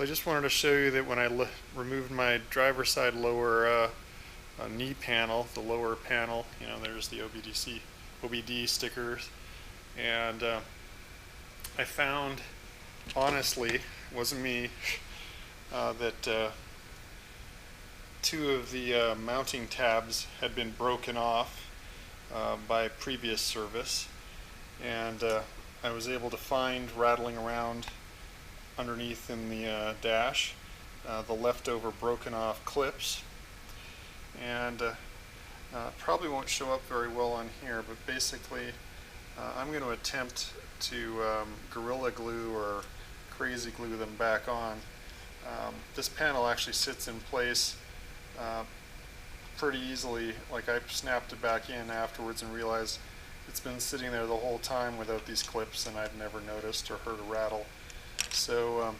So I just wanted to show you that when I removed my driver's side lower knee panel, the lower panel, you know, there's the OBD stickers, and I found, honestly, it wasn't me, that two of the mounting tabs had been broken off by previous service, and I was able to find, rattling around underneath in the dash, the leftover broken off clips, and probably won't show up very well on here, but basically I'm going to attempt to Gorilla Glue or Crazy Glue them back on. This panel actually sits in place pretty easily. Like, I snapped it back in afterwards and realized it's been sitting there the whole time without these clips, and I've never noticed or heard a rattle. So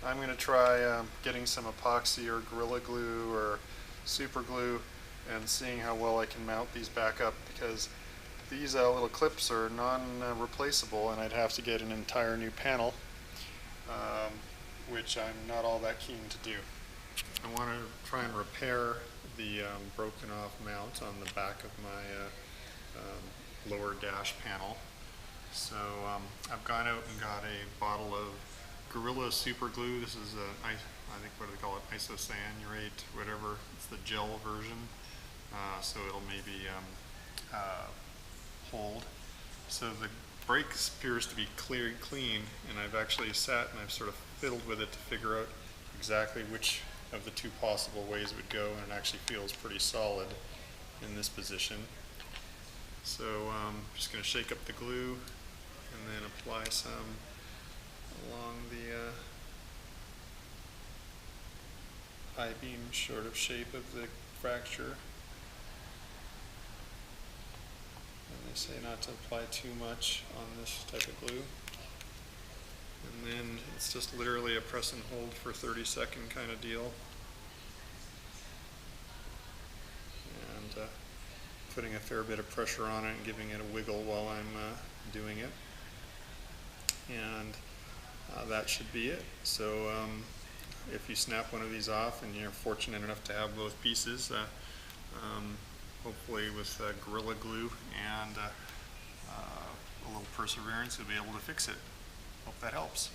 I'm going to try getting some epoxy or Gorilla Glue or super glue and seeing how well I can mount these back up, because these little clips are non-replaceable, and I'd have to get an entire new panel, which I'm not all that keen to do. I want to try and repair the broken off mount on the back of my lower dash panel. So I've gone out and got a bottle of Gorilla Super Glue. This is I think, what do they call it, isocyanurate, whatever. It's the gel version, so it'll maybe hold. So the brake appears to be clean, and I've actually sat and I've sort of fiddled with it to figure out exactly which of the two possible ways it would go, and it actually feels pretty solid in this position. So I'm just going to shake up the glue and then apply some along the I-beam sort of shape of the fracture. And they say not to apply too much on this type of glue. And then it's just literally a press and hold for 30-second kind of deal. And putting a fair bit of pressure on it and giving it a wiggle while I'm doing it. And that should be it. So if you snap one of these off and you're fortunate enough to have both pieces, hopefully with Gorilla Glue and a little perseverance, you'll be able to fix it. Hope that helps.